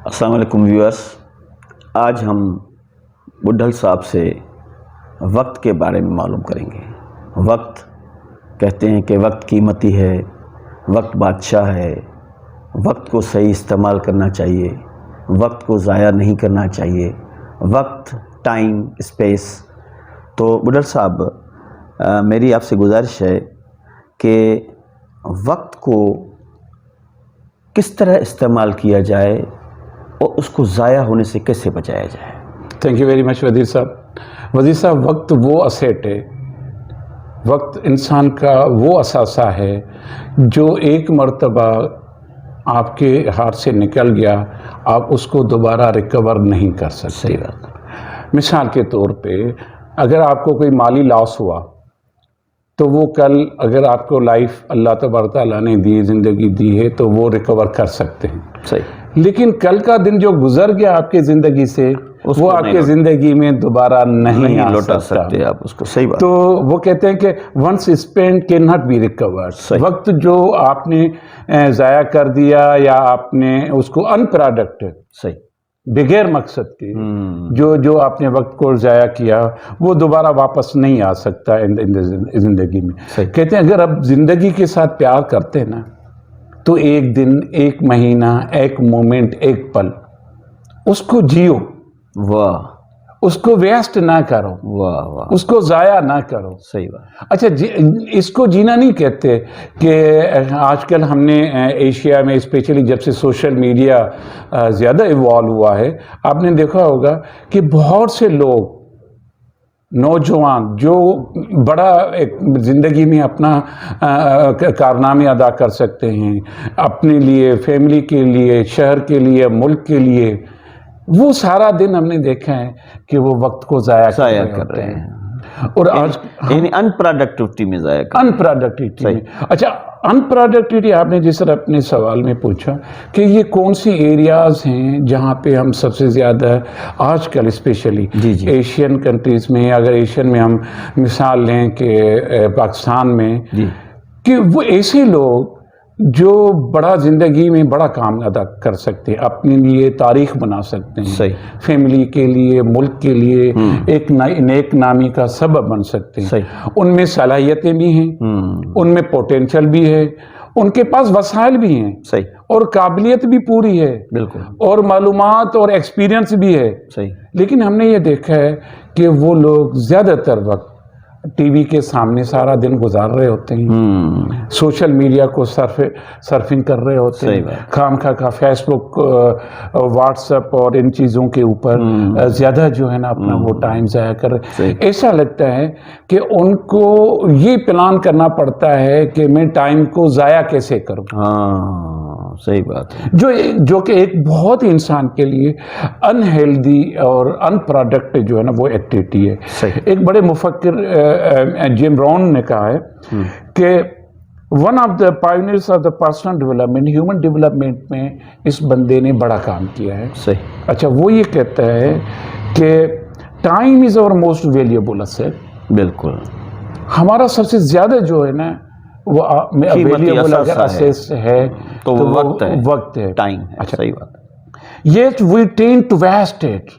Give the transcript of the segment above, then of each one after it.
السلام علیکم ویورس، آج ہم بڈھل صاحب سے وقت کے بارے میں معلوم کریں گے۔ وقت کہتے ہیں کہ وقت قیمتی ہے، وقت بادشاہ ہے، وقت کو صحیح استعمال کرنا چاہیے، وقت کو ضائع نہیں کرنا چاہیے، وقت، ٹائم، اسپیس۔ تو بڈھل صاحب، میری آپ سے گزارش ہے کہ وقت کو کس طرح استعمال کیا جائے اور اس کو ضائع ہونے سے کیسے بچایا جائے؟ تھینک یو ویری مچ وزیر صاحب۔ وزیر صاحب، وقت وہ اسیٹ ہے، وقت انسان کا وہ اثاثہ ہے جو ایک مرتبہ آپ کے ہاتھ سے نکل گیا، آپ اس کو دوبارہ ریکور نہیں کر سکتے۔ صحیح بات۔ مثال کے طور پہ اگر آپ کو کوئی مالی لاس ہوا تو وہ کل اگر آپ کو لائف اللہ تبارک تعالیٰ نے دی، زندگی دی ہے، تو وہ ریکور کر سکتے ہیں۔ صحیح۔ لیکن کل کا دن جو گزر گیا آپ کی زندگی سے، وہ آپ کے زندگی میں دوبارہ نہیں آ لوٹا سکتا۔ سکتے آپ اس کو۔ صحیح بات۔ تو وہ کہتے ہیں کہ once spend can not be record. وقت جو آپ نے ضائع کر دیا یا آپ نے اس کو ان پروڈکٹیو، صحیح، بغیر مقصد کے جو آپ نے وقت کو ضائع کیا، وہ دوبارہ واپس نہیں آ سکتا زندگی میں۔ کہتے ہیں اگر آپ زندگی کے ساتھ پیار کرتے ہیں نا، تو ایک دن، ایک مہینہ، ایک مومنٹ، ایک پل، اس کو جیو، واہ، اس کو ویسٹ نہ کرو، واہ واہ، اس کو ضائع نہ کرو۔ صحیح بات۔ اچھا، اس کو جینا نہیں کہتے کہ آج کل ہم نے ایشیا میں اسپیشلی جب سے سوشل میڈیا زیادہ ایوالو ہوا ہے، آپ نے دیکھا ہوگا کہ بہت سے لوگ، نوجوان جو بڑا ایک زندگی میں اپنا کارنامے ادا کر سکتے ہیں، اپنے لیے، فیملی کے لیے، شہر کے لیے، ملک کے لیے، وہ سارا دن ہم نے دیکھا ہے کہ وہ وقت کو ضائع کر رہے ہیں۔ اور آج یعنی ان پروڈکٹیوٹی میں ضائع کر، ان پروڈکٹیوٹی میں۔ اچھا، ان پروڈکٹیوٹی آپ نے جس طرح اپنے سوال میں پوچھا کہ یہ کون سی ایریاز ہیں جہاں پہ ہم سب سے زیادہ آج کل اسپیشلی ایشین کنٹریز میں، اگر ایشین میں ہم مثال لیں کہ پاکستان میں، کہ وہ ایسے لوگ جو بڑا زندگی میں بڑا کام ادا کر سکتے ہیں، اپنے لیے تاریخ بنا سکتے ہیں، فیملی کے لیے، ملک کے لیے ایک نیک نامی کا سبب بن سکتے ہیں۔ ان میں صلاحیتیں بھی ہیں، ان میں پوٹینشل بھی ہے، ان کے پاس وسائل بھی ہیں، اور قابلیت بھی پوری ہے، اور معلومات اور ایکسپیرینس بھی ہے۔ لیکن ہم نے یہ دیکھا ہے کہ وہ لوگ زیادہ تر وقت ٹی وی کے سامنے سارا دن گزار رہے ہوتے ہیں، سوشل میڈیا کو سرفنگ کر رہے ہوتے ہیں، خام خواہ فیس بک، واٹس ایپ اور ان چیزوں کے اوپر زیادہ جو ہے نا اپنا وہ ٹائم ضائع کر رہے ہیں۔ ایسا لگتا ہے کہ ان کو یہ پلان کرنا پڑتا ہے کہ میں ٹائم کو ضائع کیسے کروں۔ صحیح بات ہے۔ جو کہ ایک بہت انسان کے لیے انہیلدی اور ان پروڈکٹ جو ہے نا وہ ایکٹیویٹی ہے۔ ایک بڑے مفکر جیم رون نے کہا ہے کہ one of the pioneers of the personal development, human development میں اس بندے نے بڑا کام کیا ہے۔ اچھا، وہ یہ کہتا ہے کہ ٹائم از اور موسٹ ویلیبل ایسٹ۔ بالکل، ہمارا ہمارا سب سے زیادہ جو ہے نا وہ اویلیبل اگر ایسٹ ہے تو وہ وقت ہے، ٹائم ہے۔ صحیح بات۔ Yet we tend to waste it۔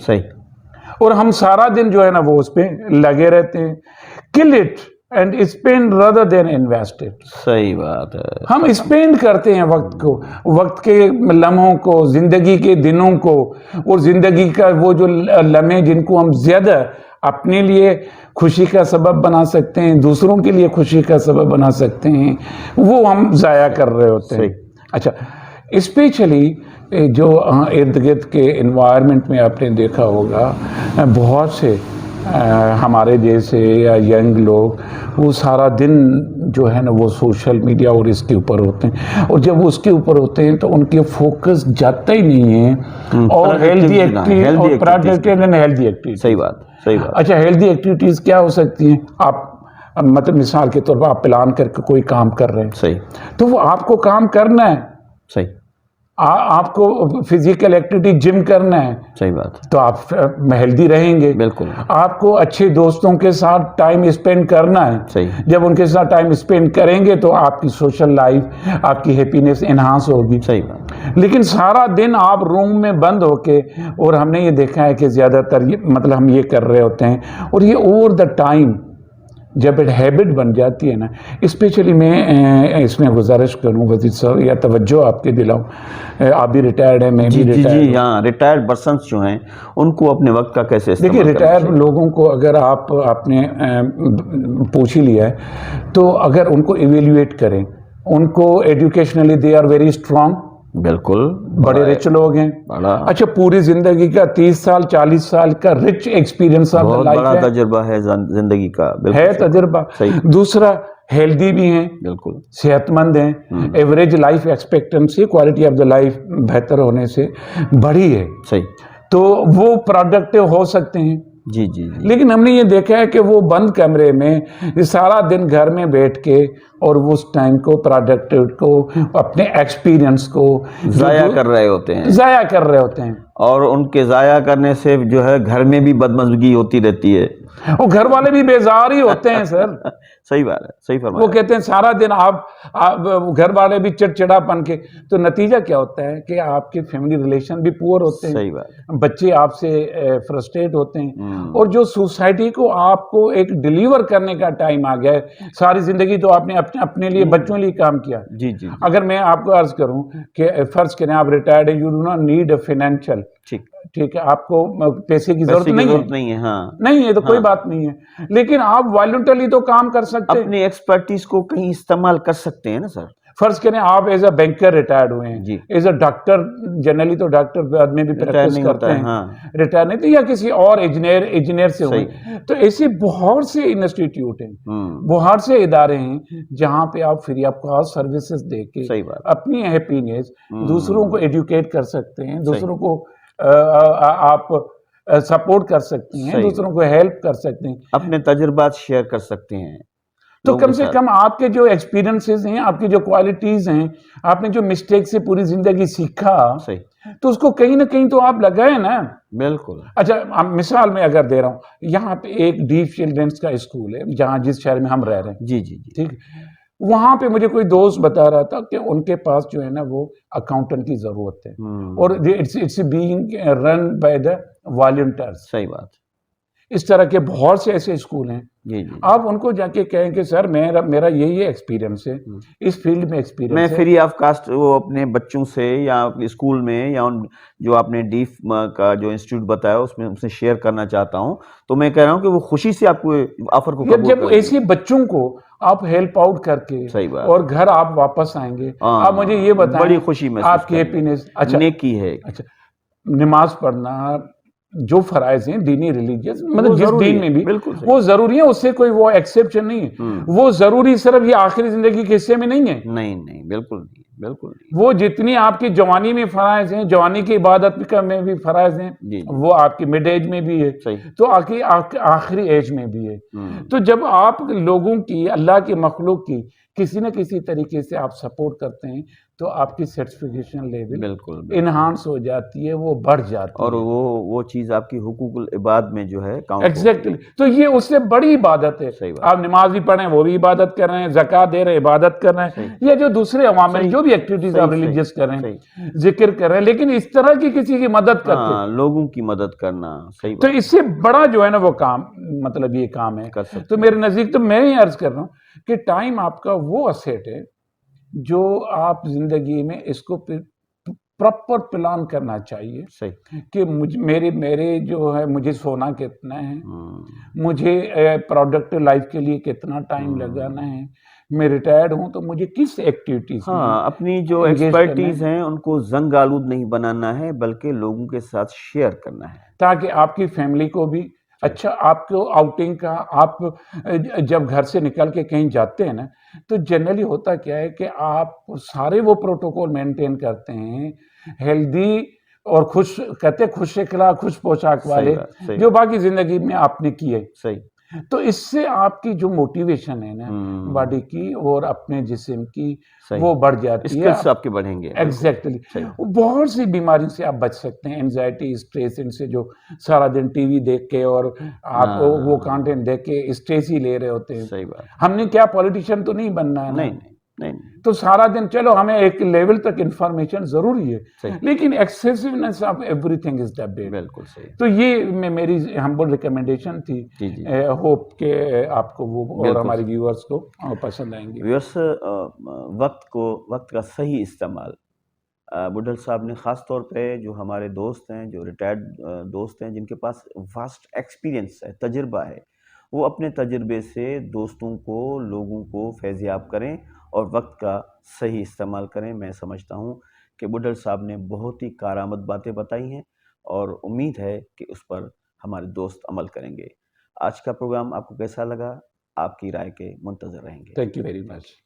صحیح۔ اور ہم سارا دن جو ہے نا وہ اس پہ لگے رہتے ہیں۔ kill it and spend rather than invest it۔ صحیح بات ہے۔ ہم اسپینڈ کرتے ہیں وقت کو، وقت کے لمحوں کو، زندگی کے دنوں کو، اور زندگی کا وہ جو لمحے جن کو ہم زیادہ اپنے لیے خوشی کا سبب بنا سکتے ہیں، دوسروں کے لیے خوشی کا سبب بنا سکتے ہیں، وہ ہم ضائع کر رہے ہوتے ہیں۔ اچھا، اسپیشلی جو ارد گرد کے انوائرمنٹ میں آپ نے دیکھا ہوگا، بہت سے ہمارے جیسے یا ینگ لوگ وہ سارا دن جو ہے نا وہ سوشل میڈیا اور اس کے اوپر ہوتے ہیں، اور جب وہ اس کے اوپر ہوتے ہیں تو ان کے فوکس جاتا ہی نہیں ہے اور ہیلدی ایکٹیویٹی اور پروڈکٹیو اینڈ ہیلدی ایکٹیویٹی. صحیح بات، صحیح بات. اچھا، ہیلدی ایکٹیویٹیز کیا ہو سکتی ہیں؟ آپ مطلب مثال کے طور پر آپ پلان کر کے کوئی کام کر رہے ہیں، صحیح، تو وہ آپ کو کام کرنا ہے. صحیح، آپ کو فزیکل ایکٹیویٹی جم کرنا ہے، صحیح بات، تو آپ ہیلدی رہیں گے. بالکل آپ کو اچھے دوستوں کے ساتھ ٹائم اسپینڈ کرنا ہے، صحیح، جب ان کے ساتھ ٹائم اسپینڈ کریں گے تو آپ کی سوشل لائف، آپ کی ہیپینس انہانس ہوگی. صحیح بات. لیکن سارا دن آپ روم میں بند ہو کے، اور ہم نے یہ دیکھا ہے کہ زیادہ تر مطلب ہم یہ کر رہے ہوتے ہیں، اور یہ اوور دا ٹائم جب ہیبٹ بن جاتی ہے نا، اسپیشلی میں اس میں گزارش کروں وزیر صاحب یا توجہ آپ کے دلاؤں، آپ بھی ریٹائرڈ ہیں، میں بھی ریٹائرڈ ہوں. جی ہاں، ریٹائرڈ پرسنس جو ہیں ان کو اپنے وقت کا کیسے استعمال دیکھیے، کرنا ریٹائر چاہیے؟ لوگوں کو اگر آپ نے پوچھ ہی لیا ہے تو اگر ان کو ایویلیویٹ کریں، ان کو educationally they are very strong, بالکل، بڑے رچ لوگ ہیں. بڑا اچھا، پوری زندگی کا 30 سال 40 سال کا رچ ایکسپیرینس آف بہت لائف بڑا ہے، تجربہ ہے زندگی کا، ہے بالکل تجربہ. صحیح، دوسرا، ہیلدی بھی ہیں، بالکل صحت مند ہیں، average life expectancy, quality of the life بہتر ہونے سے بڑھی ہے، صحیح. تو وہ پروڈکٹیو ہو سکتے ہیں. جی جی جی، لیکن ہم نے یہ دیکھا ہے کہ وہ بند کمرے میں سارا دن گھر میں بیٹھ کے اور اس ٹائم کو پروڈکٹیو کو اپنے ایکسپیرینس کو ضائع کر رہے ہوتے ہیں، ضائع کر رہے ہوتے ہیں. اور ان کے ضائع کرنے سے جو ہے گھر میں بھی بدمزگی ہوتی رہتی ہے. وہ گھر والے بھی بیزار ہی ہوتے ہیں سر. صحیح بات ہے، صحیح وہ فرمایا. کہتے ہیں سارا دن آپ گھر والے بھی چڑچڑا پن کے، تو نتیجہ کیا ہوتا ہے کہ آپ کے فیملی ریلیشن بھی پور ہوتے ہیں، صحیح بات، بچے آپ سے فرسٹریٹ ہوتے ہیں، اور جو سوسائٹی کو آپ کو ایک ڈیلیور کرنے کا ٹائم آ گیا ہے. ساری زندگی تو آپ نے اپنے لیے بچوں لیے کام کیا. جی جی جی، اگر میں آپ کو عرض کروں کہ فرض کریں آپ ریٹائرڈ ہیں، you do not need a financial, ٹھیک ہے، آپ کو پیسے کی ضرورت نہیں ہے، ہاں نہیں ہے تو کوئی بات نہیں ہے، لیکن آپ والنٹرلی تو کام کر سکتے ہیں. اپنی ایکسپرٹیز کو کہیں استعمال کر سکتے ہیں نا سر. فرض کریں آپ ایز اے بینکر ریٹائرڈ ہوئے ہیں، جی، ایز اے ڈاکٹر، جنرلی تو ڈاکٹر بعد میں بھی ریٹائر پریکٹس نہیں کرتے ہوتا ہے، ہیں، ہاں ریٹائر نہیں تو، یا کسی اور انجینئر سے ہوئے. تو ایسے بہت سے انسٹیٹیوٹ ہیں، بہت سے ادارے ہیں جہاں پہ آپ فری آف کاسٹ سروسز دے کے صحیح بات، اپنی ہیپینس دوسروں کو ایڈوکیٹ کر سکتے ہیں، دوسروں کو آپ سپورٹ کر سکتے ہیں، دوسروں کو ہیلپ کر سکتے ہیں، اپنے تجربات شیئر کر سکتے ہیں. تو کم سے کم آپ کے جو ایکسپیرینسز ہیں، آپ کی جو کوالٹیز ہیں، آپ نے جو مسٹیک سے پوری زندگی سیکھا، تو اس کو کہیں نہ کہیں تو آپ لگائیں نا. بالکل. اچھا، مثال میں اگر دے رہا ہوں، یہاں پہ ایک ڈیف چلڈرنس کا اسکول ہے جہاں جس شہر میں ہم رہ رہے ہیں، جی جی جی، ٹھیک ہے. وہاں پہ مجھے کوئی دوست بتا رہا تھا کہ ان کے پاس جو ہے نا وہ اکاؤنٹنٹ کی ضرورت ہے، اور it's being run by the volunteers. صحیح بات. اس طرح کے بہت سے ایسے اسکول ہیں. جی جی، آپ ان کو جا کے کہیں کہ سر میرا یہی ایکسپیرینس ہے، اس فیلڈ میں ایکسپیرینس میں ہے. فری آف کاسٹ وہ اپنے بچوں سے یا اسکول میں یا ان جو آپ نے ڈیف کا جو انسٹیٹیوٹ بتایا اس میں ان سے شیئر کرنا چاہتا ہوں. تو میں کہہ رہا ہوں کہ وہ خوشی سے آپ کو آفر کو قبول جب کریں گے. ایسے بچوں کو آپ ہیلپ آؤٹ کر کے صحیح بات، اور گھر آپ واپس آئیں گے، آپ مجھے یہ بتائیں بڑی خوشی محسوس آپ کی ہیپینس. اچھا، نیکی ہے. اچھا، نماز پڑھنا جو فرائض ہیں دینی ریلیجیس، مطلب وہ جس ضروری دین ہے، میں بھی بالکل صحیح. وہ ضروری ہے، اس سے کوئی وہ ایکسیپشن نہیں ہے. وہ ضروری صرف یہ آخری زندگی کے حصے میں نہیں ہے. نہیں، بالکل نہیں، بالکل نہیں. وہ جتنی آپ کی جوانی میں فرائض ہیں، جوانی کی عبادت میں بھی فرائض ہیں، وہ آپ کی مڈ ایج میں بھی ہے، تو آخری ایج میں بھی ہے. تو جب آپ لوگوں کی، اللہ کے مخلوق کی کسی نہ کسی طریقے سے آپ سپورٹ کرتے ہیں تو آپ کی سیٹسفیکیشن لیول بالکل انہانس ہو جاتی ہے، وہ بڑھ جاتی ہے، اور وہ چیز آپ کی حقوق العباد میں جو ہے کاؤنٹ. ایگزیکٹلی. تو یہ اس سے بڑی عبادت ہے. آپ نماز بھی پڑھیں، وہ بھی عبادت کر رہے ہیں، زکوٰۃ دے رہے ہیں، عبادت کر رہے ہیں، یا جو دوسرے عوامل جو بھی ایکٹیویٹیز آپ ریلیجیس کر رہے ہیں، ذکر کر رہے ہیں، لیکن اس طرح کی کسی کی مدد کر کے، لوگوں کی مدد کرنا. صحیح تو اس سے بڑا جو ہے نا وہ کام، مطلب یہ کام ہے. تو میرے نزدیک تو میں ہی عرض کر رہا ہوں کہ ٹائم آپ کا وہ اسیٹ ہے جو آپ زندگی میں اس کو پراپر پلان کرنا چاہیے کہ میرے جو ہے مجھے سونا کتنا ہے، مجھے پروڈکٹ لائف کے لیے کتنا ٹائم لگانا ہے، میں ریٹائرڈ ہوں تو مجھے کس ایکٹیویٹیز میں اپنی جو ایکسپرٹیز ہیں ان کو زنگ آلود نہیں بنانا ہے بلکہ لوگوں کے ساتھ شیئر کرنا ہے، تاکہ آپ کی فیملی کو بھی اچھا آپ کو آؤٹنگ کا آپ جب گھر سے نکل کے کہیں جاتے ہیں نا تو جنرلی ہوتا کیا ہے کہ آپ سارے وہ پروٹوکول مینٹین کرتے ہیں ہیلدی اور خوش کہتے ہیں خوش اخلاق خوش پوشاک والے صحیح جو باقی زندگی میں آپ نے کیے صحیح تو اس سے آپ کی جو موٹیویشن ہے نا باڈی کی اور اپنے جسم کی وہ بڑھ جاتی ہے اسکلس آپ کے بڑھیں گے ایگزیکٹلی بہت سی بیماریوں سے آپ بچ سکتے ہیں انزائٹی اسٹریس ان سے جو سارا دن ٹی وی دیکھ کے اور آپ وہ کانٹینٹ دیکھ کے اسٹریس ہی لے رہے ہوتے ہیں صحیح بات ہم نے کیا پولیٹیشین تو نہیں بننا ہے نا نہیں تو سارا دن چلو ہمیں ایک لیول تک انفارمیشن ضروری ہے لیکن excessiveness of everything is the bad بالکل صحیح تو یہ میری ہمبل ریکمنڈیشن تھی ہوپ کہ آپ کو وہ اور ہمارے ویورز کو پسند آئیں گے ویورز وقت کا صحیح استعمال بڈھل صاحب نے خاص طور پہ جو ہمارے دوست ہیں جو ریٹائرڈ دوست ہیں جن کے پاس واسٹ ایکسپیرینس ہے تجربہ ہے وہ اپنے تجربے سے دوستوں کو لوگوں کو فیضیاب کریں اور وقت کا صحیح استعمال کریں میں سمجھتا ہوں کہ بڈھل صاحب نے بہت ہی کارآمد باتیں بتائی ہیں اور امید ہے کہ اس پر ہمارے دوست عمل کریں گے آج کا پروگرام آپ کو کیسا لگا آپ کی رائے کے منتظر رہیں گے تھینک یو ویری مچ